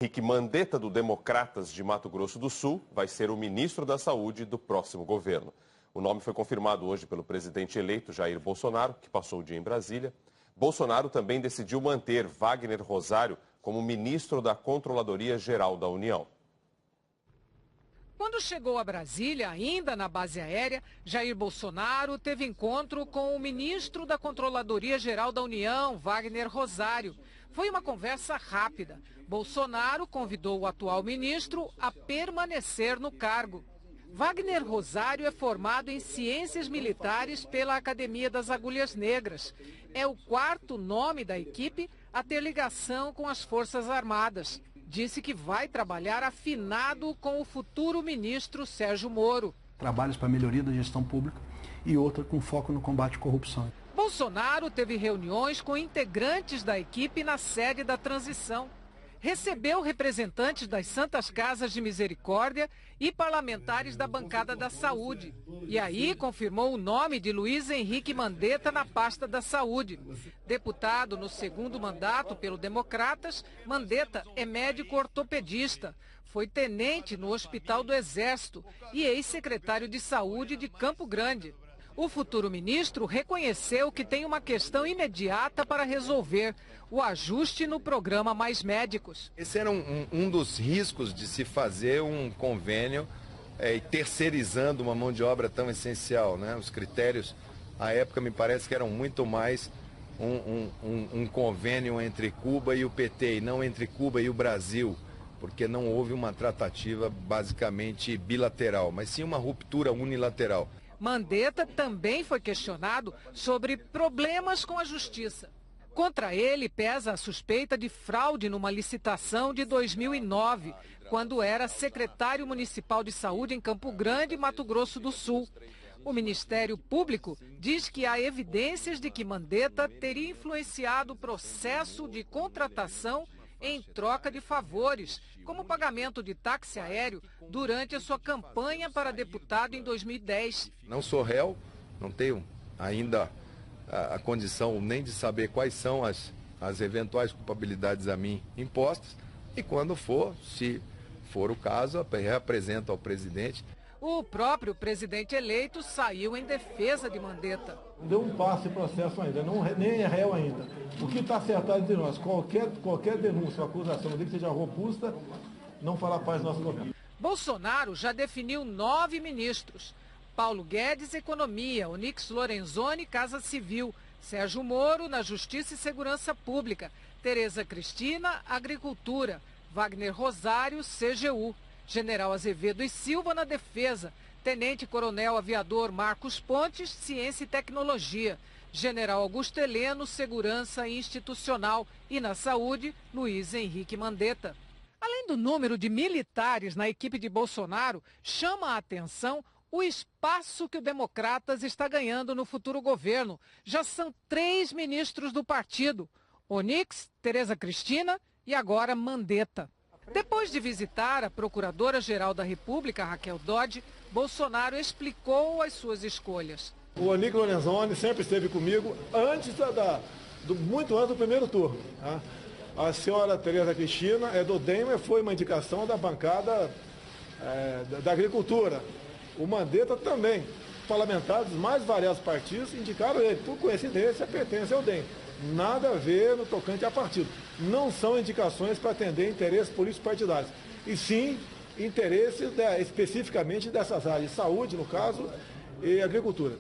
Henrique Mandetta, do Democratas de Mato Grosso do Sul, vai ser o ministro da Saúde do próximo governo. O nome foi confirmado hoje pelo presidente eleito Jair Bolsonaro, que passou o dia em Brasília. Bolsonaro também decidiu manter Wagner Rosário como ministro da Controladoria Geral da União. Quando chegou a Brasília, ainda na base aérea, Jair Bolsonaro teve encontro com o ministro da Controladoria Geral da União, Wagner Rosário. Foi uma conversa rápida. Bolsonaro convidou o atual ministro a permanecer no cargo. Wagner Rosário é formado em Ciências Militares pela Academia das Agulhas Negras. É o quarto nome da equipe a ter ligação com as Forças Armadas. Disse que vai trabalhar afinado com o futuro ministro Sérgio Moro. Trabalhos para a melhoria da gestão pública e outra com foco no combate à corrupção. Bolsonaro teve reuniões com integrantes da equipe na sede da transição. Recebeu representantes das Santas Casas de Misericórdia e parlamentares da bancada da Saúde. E aí confirmou o nome de Luiz Henrique Mandetta na pasta da Saúde. Deputado no segundo mandato pelo Democratas, Mandetta é médico ortopedista. Foi tenente no Hospital do Exército e ex-secretário de Saúde de Campo Grande. O futuro ministro reconheceu que tem uma questão imediata para resolver: o ajuste no programa Mais Médicos. Esse era um dos riscos de se fazer um convênio terceirizando uma mão de obra tão essencial, né? Os critérios, à época, me parece que eram muito mais um convênio entre Cuba e o PT, e não entre Cuba e o Brasil, porque não houve uma tratativa basicamente bilateral, mas sim uma ruptura unilateral. Mandetta também foi questionado sobre problemas com a justiça. Contra ele pesa a suspeita de fraude numa licitação de 2009, quando era secretário municipal de saúde em Campo Grande, Mato Grosso do Sul. O Ministério Público diz que há evidências de que Mandetta teria influenciado o processo de contratação em troca de favores, como pagamento de táxi aéreo durante a sua campanha para deputado em 2010. Não sou réu, não tenho ainda a condição nem de saber quais são as eventuais culpabilidades a mim impostas, e quando for, se for o caso, reapresento ao presidente. O próprio presidente eleito saiu em defesa de Mandetta. Não deu um passo em processo ainda, nem é réu ainda. O que está acertado de nós, qualquer denúncia ou acusação, desde que seja robusta, não fará parte do nosso governo. Bolsonaro já definiu 9 ministros. Paulo Guedes, Economia; Onyx Lorenzoni, Casa Civil; Sérgio Moro, na Justiça e Segurança Pública; Tereza Cristina, Agricultura; Wagner Rosário, CGU; General Azevedo e Silva, na Defesa; Tenente-Coronel Aviador Marcos Pontes, Ciência e Tecnologia; General Augusto Heleno, Segurança Institucional; e na Saúde, Luiz Henrique Mandetta. Além do número de militares na equipe de Bolsonaro, chama a atenção o espaço que o Democratas está ganhando no futuro governo. Já são 3 ministros do partido: Onyx, Tereza Cristina e agora Mandetta. Depois de visitar a Procuradora-Geral da República, Raquel Dodge, Bolsonaro explicou as suas escolhas. O Onyx Lorenzoni sempre esteve comigo muito antes do primeiro turno. Tá? A senhora Tereza Cristina é do DEM, mas foi uma indicação da bancada da Agricultura. O Mandetta também. Parlamentares dos mais variados partidos indicaram ele. Por coincidência, pertence ao DEM. Nada a ver no tocante a partido. Não são indicações para atender interesses políticos partidários, e sim interesses especificamente dessas áreas, saúde, no caso, e agricultura.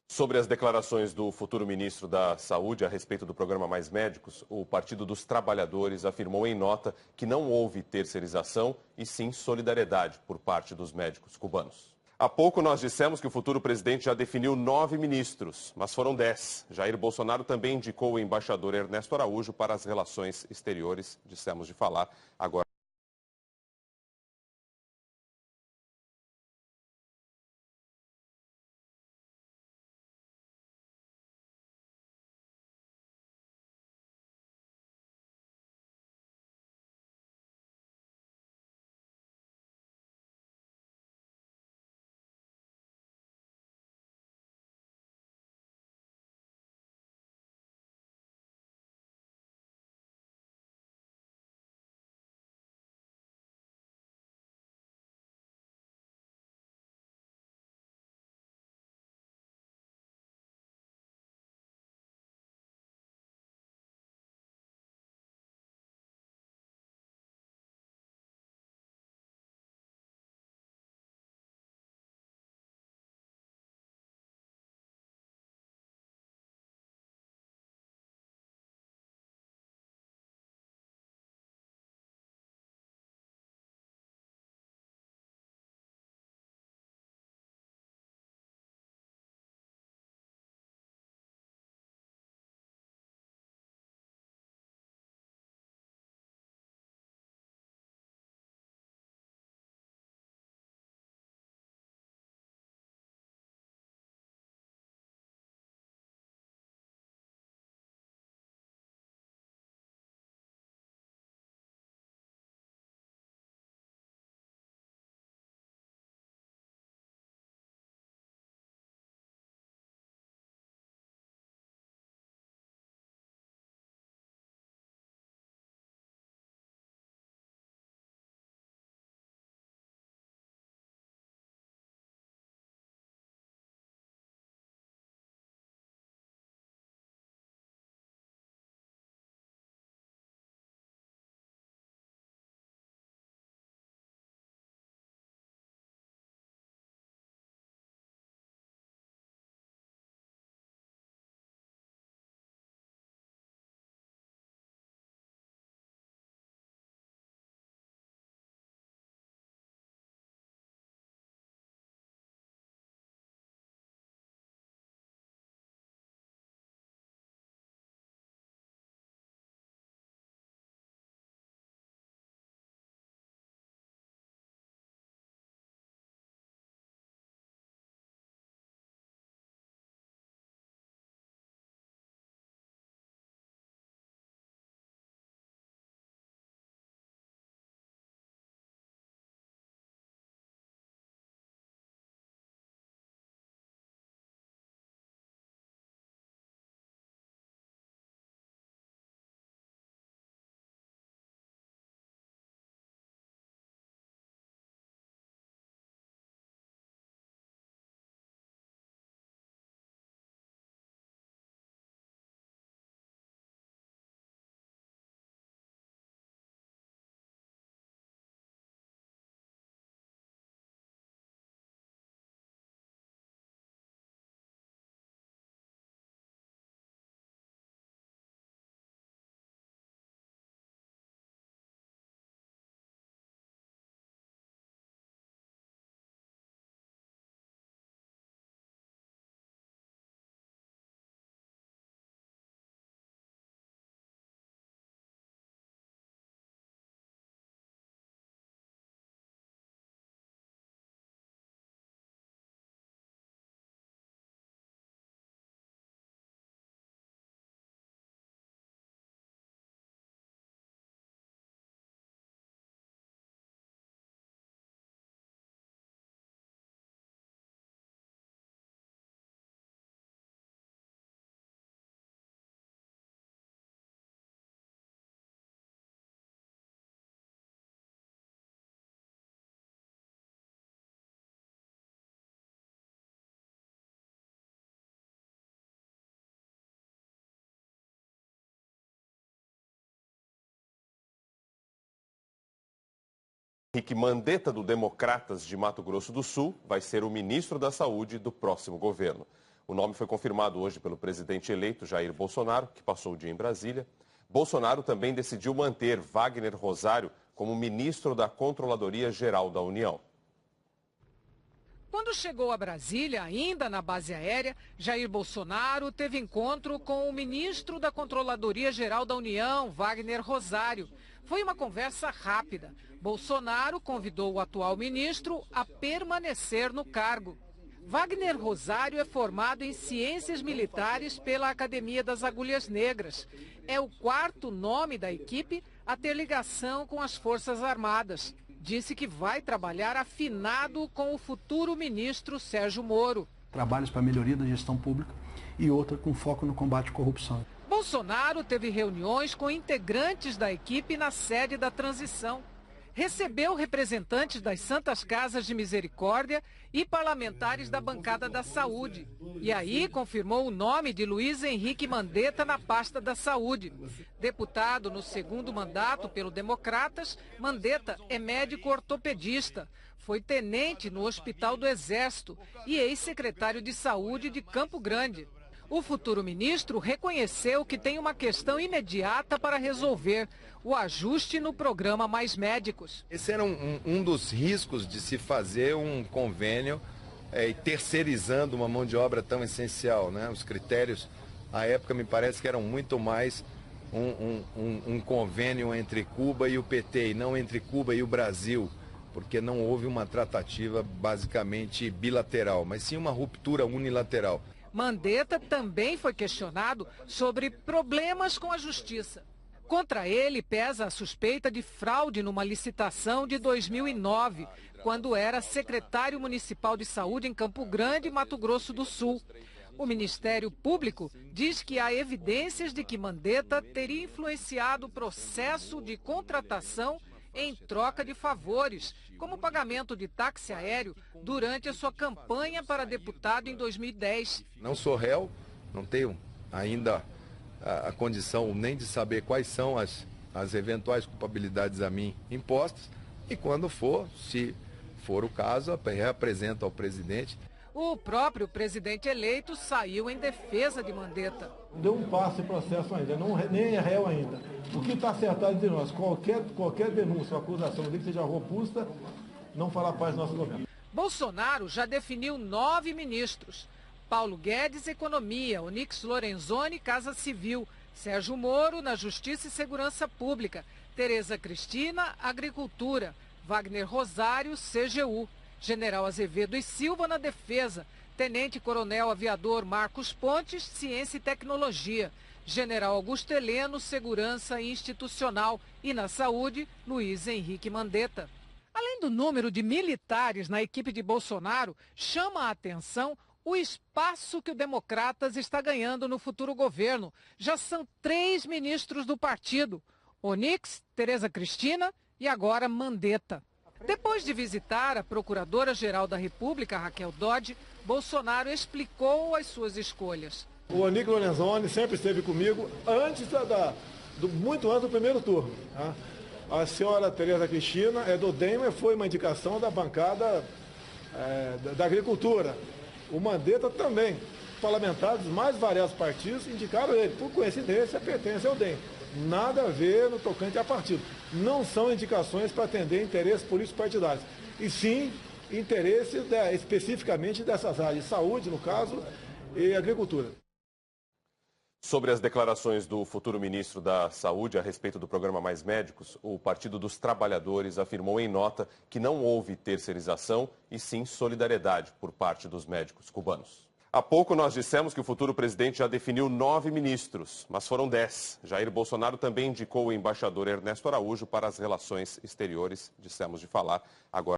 Sobre as declarações do futuro ministro da Saúde a respeito do programa Mais Médicos, o Partido dos Trabalhadores afirmou em nota que não houve terceirização e sim solidariedade por parte dos médicos cubanos. Há pouco nós dissemos que o futuro presidente já definiu 9 ministros, mas foram 10. Jair Bolsonaro também indicou o embaixador Ernesto Araújo para as relações exteriores. Dissemos de falar agora. Henrique Mandetta, do Democratas de Mato Grosso do Sul, vai ser o ministro da Saúde do próximo governo. O nome foi confirmado hoje pelo presidente eleito Jair Bolsonaro, que passou o dia em Brasília. Bolsonaro também decidiu manter Wagner Rosário como ministro da Controladoria Geral da União. Quando chegou a Brasília, ainda na base aérea, Jair Bolsonaro teve encontro com o ministro da Controladoria Geral da União, Wagner Rosário. Foi uma conversa rápida. Bolsonaro convidou o atual ministro a permanecer no cargo. Wagner Rosário é formado em Ciências Militares pela Academia das Agulhas Negras. É o quarto nome da equipe a ter ligação com as Forças Armadas. Disse que vai trabalhar afinado com o futuro ministro Sérgio Moro. Trabalhos para a melhoria da gestão pública e outra com foco no combate à corrupção. Bolsonaro teve reuniões com integrantes da equipe na sede da transição. Recebeu representantes das Santas Casas de Misericórdia e parlamentares da bancada da Saúde. E aí confirmou o nome de Luiz Henrique Mandetta na pasta da Saúde. Deputado no segundo mandato pelo Democratas, Mandetta é médico ortopedista. Foi tenente no Hospital do Exército e ex-secretário de Saúde de Campo Grande. O futuro ministro reconheceu que tem uma questão imediata para resolver: o ajuste no programa Mais Médicos. Esse era um dos riscos de se fazer um convênio terceirizando uma mão de obra tão essencial, né? Os critérios, à época, me parece que eram muito mais um convênio entre Cuba e o PT, e não entre Cuba e o Brasil, porque não houve uma tratativa basicamente bilateral, mas sim uma ruptura unilateral. Mandetta também foi questionado sobre problemas com a justiça. Contra ele pesa a suspeita de fraude numa licitação de 2009, quando era secretário municipal de saúde em Campo Grande, Mato Grosso do Sul. O Ministério Público diz que há evidências de que Mandetta teria influenciado o processo de contratação em troca de favores, como pagamento de táxi aéreo durante a sua campanha para deputado em 2010. Não sou réu, não tenho ainda a condição nem de saber quais são as eventuais culpabilidades a mim impostas, e quando for, se for o caso, reapresento ao presidente. O próprio presidente eleito saiu em defesa de Mandetta. Deu um passo em processo ainda, nem é réu ainda. O que está acertado de nós, qualquer denúncia ou acusação de que seja robusta, não fará parte do nosso governo. Bolsonaro já definiu 9 ministros. Paulo Guedes, Economia; Onyx Lorenzoni, Casa Civil; Sérgio Moro, na Justiça e Segurança Pública; Tereza Cristina, Agricultura; Wagner Rosário, CGU; General Azevedo e Silva, na Defesa; Tenente-Coronel Aviador Marcos Pontes, Ciência e Tecnologia; General Augusto Heleno, Segurança Institucional; e na Saúde, Luiz Henrique Mandetta. Além do número de militares na equipe de Bolsonaro, chama a atenção o espaço que o Democratas está ganhando no futuro governo. Já são 3 ministros do partido: Onyx, Tereza Cristina e agora Mandetta. Depois de visitar a Procuradora-Geral da República, Raquel Dodge, Bolsonaro explicou as suas escolhas. O Onyx Lorenzoni sempre esteve comigo muito antes do primeiro turno. Tá? A senhora Tereza Cristina é do DEM, mas foi uma indicação da bancada da Agricultura. O Mandetta também. Parlamentares dos mais variados partidos indicaram ele. Por coincidência, pertence ao DEM. Nada a ver no tocante a partido. Não são indicações para atender interesses políticos partidários, e sim interesses especificamente dessas áreas, saúde, no caso, e agricultura. Sobre as declarações do futuro ministro da Saúde a respeito do programa Mais Médicos, o Partido dos Trabalhadores afirmou em nota que não houve terceirização e sim solidariedade por parte dos médicos cubanos. Há pouco nós dissemos que o futuro presidente já definiu 9 ministros, mas foram 10. Jair Bolsonaro também indicou o embaixador Ernesto Araújo para as relações exteriores. Dissemos de falar agora.